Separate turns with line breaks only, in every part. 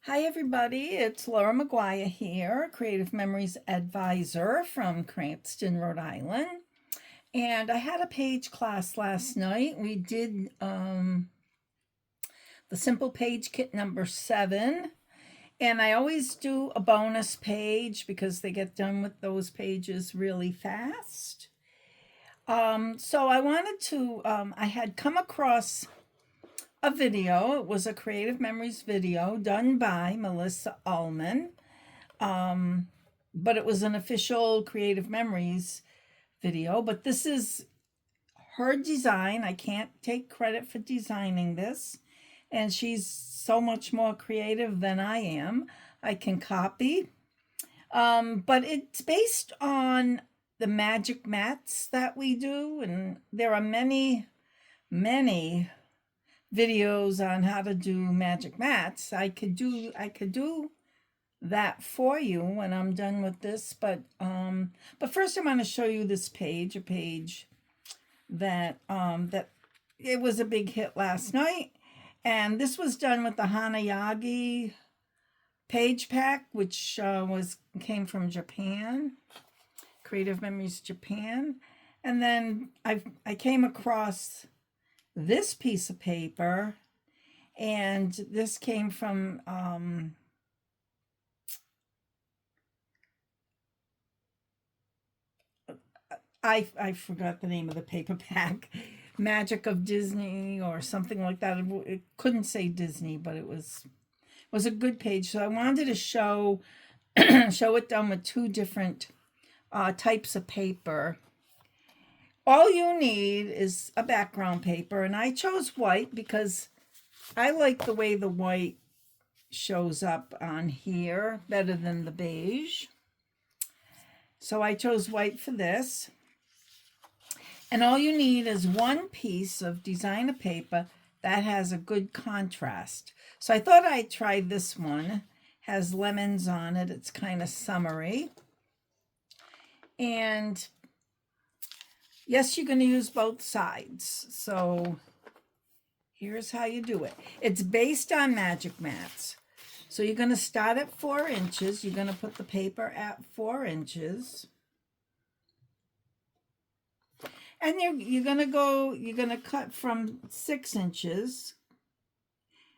Hi everybody, it's Laura McGuire here, Creative Memories Advisor from Cranston, Rhode Island. And I had a page class last night. We did the Simple Page Kit number 7. And I always do a bonus page because they get done with those pages really fast. So I wanted to, I had come across a video. It was a Creative Memories video done by Melissa Ullman. But it was an official Creative Memories video. But this is her design. I can't take credit for designing this. And she's so much more creative than I am. I can copy. But it's based on the magic mats that we do. And there are many videos on how to do magic mats. I could do that for you when I'm done with this, but first I want to show you this page, a page that that it was a big hit last night, and this was done with the Hanayagi page pack, which came from Japan, Creative Memories Japan. And then I came across this piece of paper, and this came from I forgot the name of the paper pack, Magic of Disney or something like that. It couldn't say Disney, but it was a good page. So I wanted to show show it done with two different types of paper. All you need is a background paper, and I chose white because I like the way the white shows up on here better than the beige. So I chose white for this. And all you need is one piece of designer paper that has a good contrast. So I thought I'd try this one. Has lemons on it. It's kind of summery. And yes, you're going to use both sides. So here's how you do it. It's based on magic mats. So you're going to start at 4 inches. You're going to put the paper at 4 inches. And you're going to cut from 6 inches.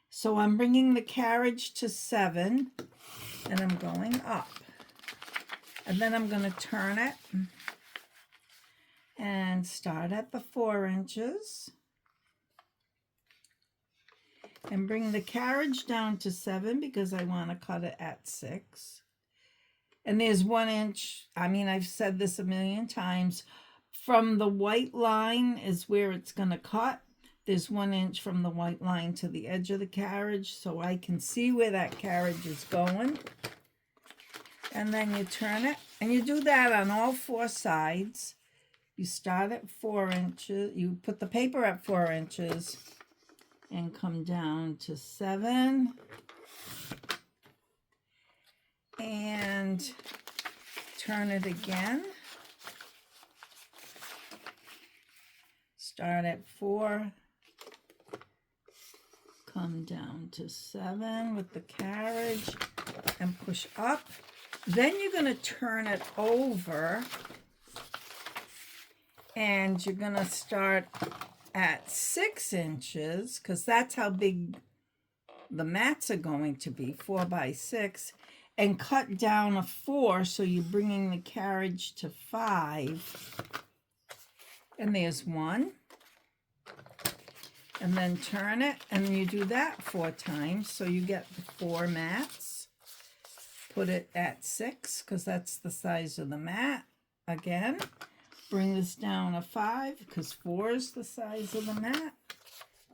So I'm bringing the carriage to 7, and I'm going up. And then I'm going to turn it and start at the 4 inches. And bring the carriage down to 7 because I want to cut it at 6. And there's 1 inch. I mean, I've said this a million times. From the white line is where it's going to cut. There's 1 inch from the white line to the edge of the carriage, so I can see where that carriage is going. And then you turn it, and you do that on all 4 sides. You start at 4 inches. You put the paper at 4 inches and come down to 7. And turn it again. Start at 4, come down to 7 with the carriage and push up. Then you're going to turn it over, and you're going to start at 6 inches because that's how big the mats are going to be, 4 by 6, and cut down a 4, so you're bringing the carriage to 5. And there's 1. And then turn it, and you do that 4 times, so you get the 4 mats. Put it at 6, because that's the size of the mat. Again, bring this down a 5, because 4 is the size of the mat.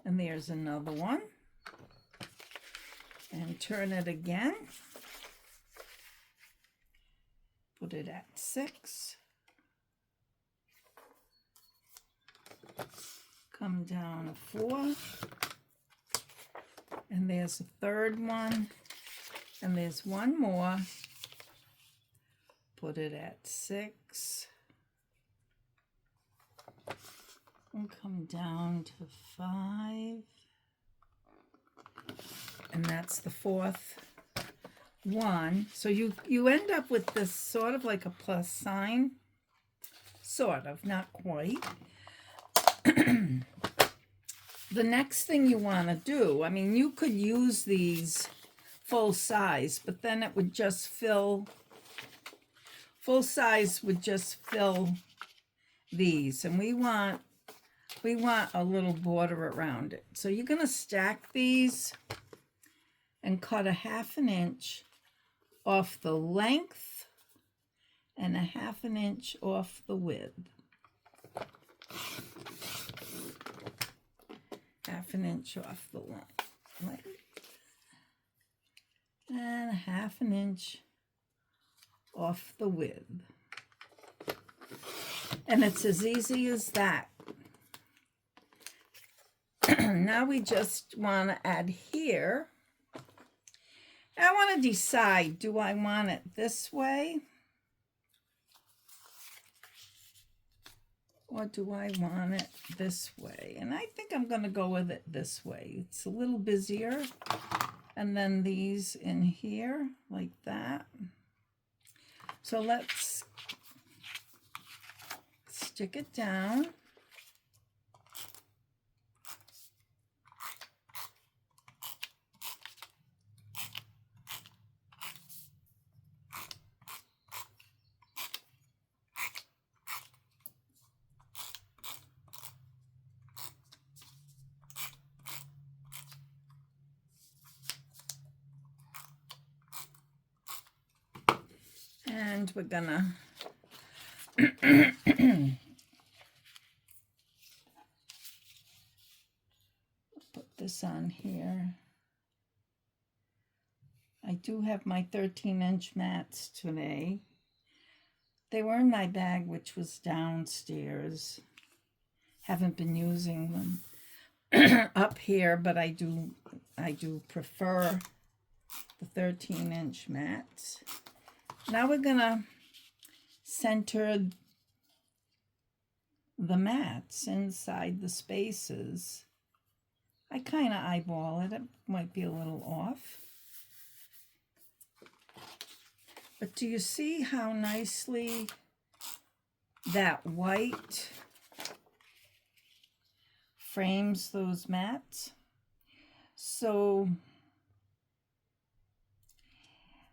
And there's another one. And turn it again. Put it at 6. Come down a 4, and there's a third one, and there's 1 more. Put it at 6, and come down to 5, and that's the 4th one. So you end up with this sort of like a plus sign. Sort of, not quite. The next thing you want to do, I mean, you could use these full size, but then it would just fill, full size would just fill these. And we want a little border around it. So you're going to stack these and cut a 1/2 inch off the length and a 1/2 inch off the width. 1/2 inch off the length and a 1/2 inch off the width. And it's as easy as that. Now we just want to adhere. I want to decide, do I want it this way? Or do I want it this way? And I think I'm going to go with it this way. It's a little busier. And then these in here, like that. So let's stick it down. And we're gonna put this on here. I do have my 13-inch mats today. They were in my bag, which was downstairs. Haven't been using them up here, but I do prefer the 13-inch mats. Now we're gonna center the mats inside the spaces. I kind of eyeball it. It might be a little off. But do you see how nicely that white frames those mats? So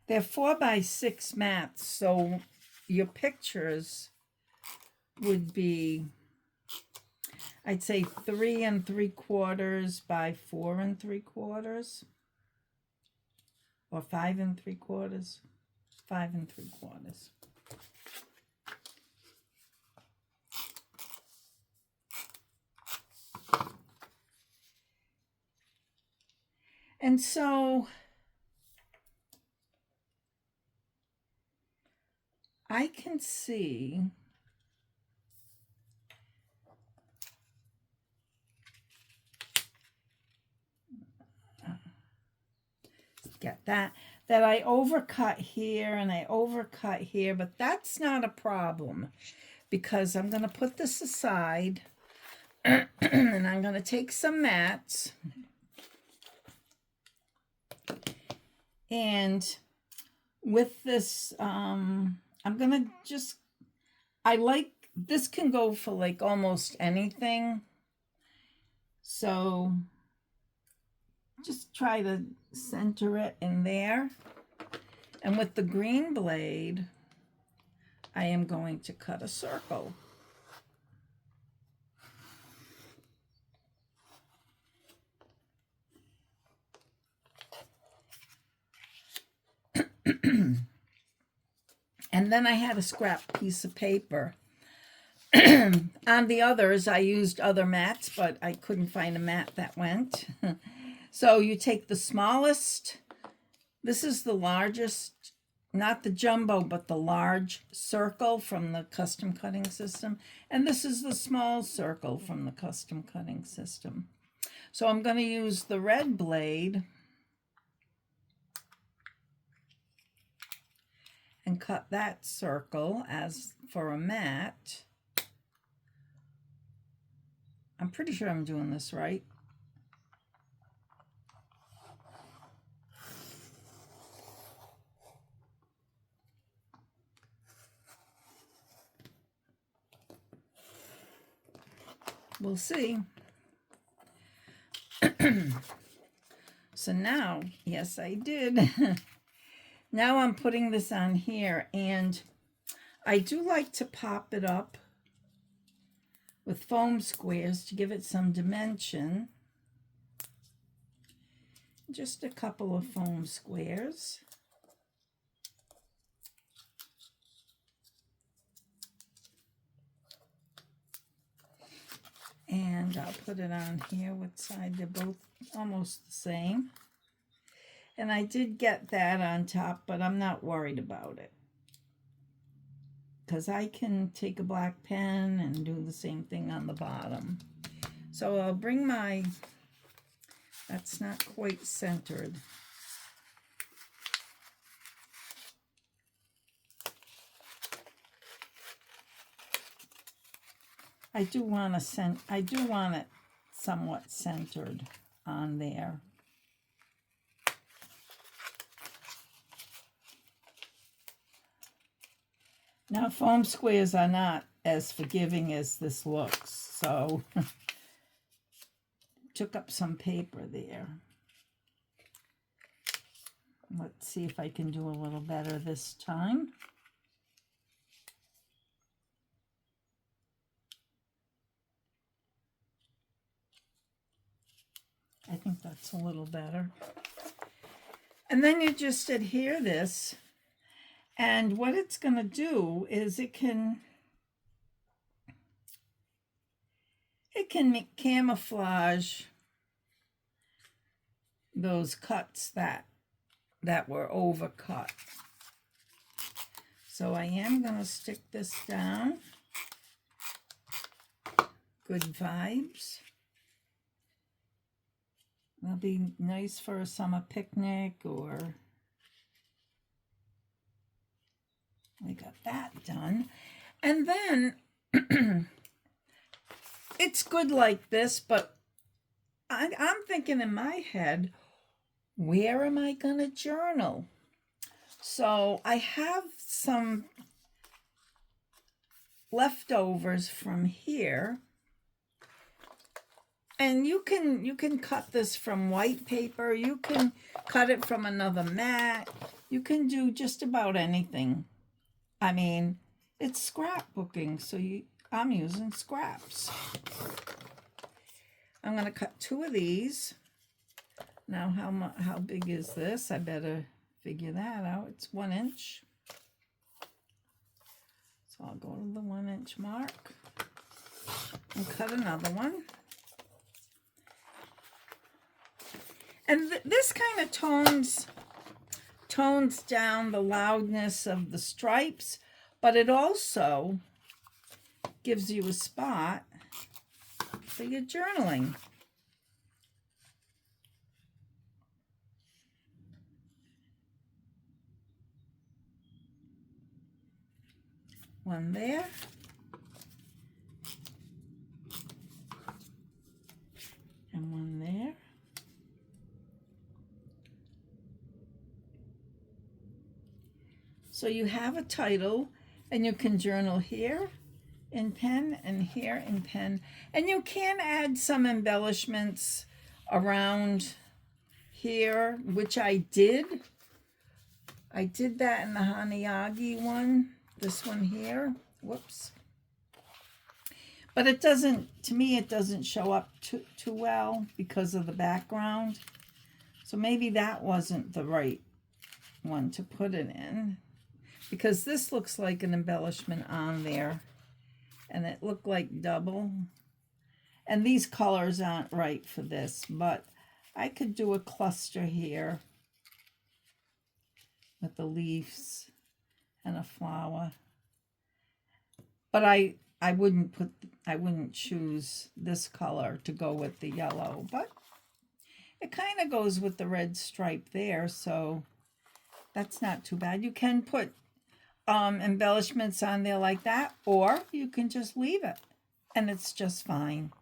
they're 4x6 mats, so your pictures would be, I'd say 3 3/4 by 4 3/4, or 5 3/4, 5 3/4. And so I can see get that I overcut here and I overcut here, but that's not a problem because I'm going to put this aside and I'm going to take some mats and with this I'm going to just, I like, this can go for like almost anything, so just try to center it in there. And with the green blade, I am going to cut a circle. And then I had a scrap piece of paper. On the others, I used other mats, but I couldn't find a mat that went. So you take the smallest, this is the largest, not the jumbo, but the large circle from the custom cutting system. And this is the small circle from the custom cutting system. So I'm going to use the red blade and cut that circle as for a mat. I'm pretty sure I'm doing this right. We'll see. So now, yes, I did. Now I'm putting this on here, and I do like to pop it up with foam squares to give it some dimension. Just a couple of foam squares. And I'll put it on here. What side? They're both almost the same. And I did get that on top, but I'm not worried about it, because I can take a black pen and do the same thing on the bottom. So I'll bring my, that's not quite centered. I do want it somewhat centered on there. Now, foam squares are not as forgiving as this looks, so took up some paper there. Let's see if I can do a little better this time. I think that's a little better. And then you just adhere this. And what it's going to do is it can camouflage those cuts that were overcut. So I am going to stick this down. Good vibes. That'll be nice for a summer picnic, or we got that done. And then it's good like this, but I'm thinking in my head, where am I going to journal? So I have some leftovers from here. And you can cut this from white paper. You can cut it from another mat. You can do just about anything. I mean, it's scrapbooking, so I'm using scraps. I'm going to cut 2 of these. Now, how big is this? I better figure that out. It's 1 inch. So I'll go to the 1 inch mark and cut another one. And this kind of tones down the loudness of the stripes, but it also gives you a spot for your journaling. One there. And one there. So you have a title, and you can journal here in pen and here in pen. And you can add some embellishments around here, which I did. I did that in the Hanayagi one, this one here. Whoops. But it doesn't, to me, it doesn't show up too well because of the background. So maybe that wasn't the right one to put it in, because this looks like an embellishment on there, and it looked like double. And these colors aren't right for this, but I could do a cluster here with the leaves and a flower. But I wouldn't choose this color to go with the yellow, but it kind of goes with the red stripe there, so that's not too bad. You can put embellishments on there like that, or you can just leave it, and it's just fine.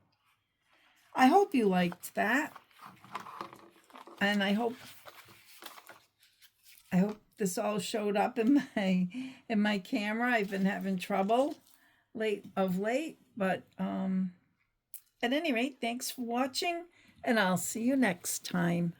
I hope you liked that, and I hope this all showed up in my camera. I've been having trouble of late, but At any rate, thanks for watching, and I'll see you next time.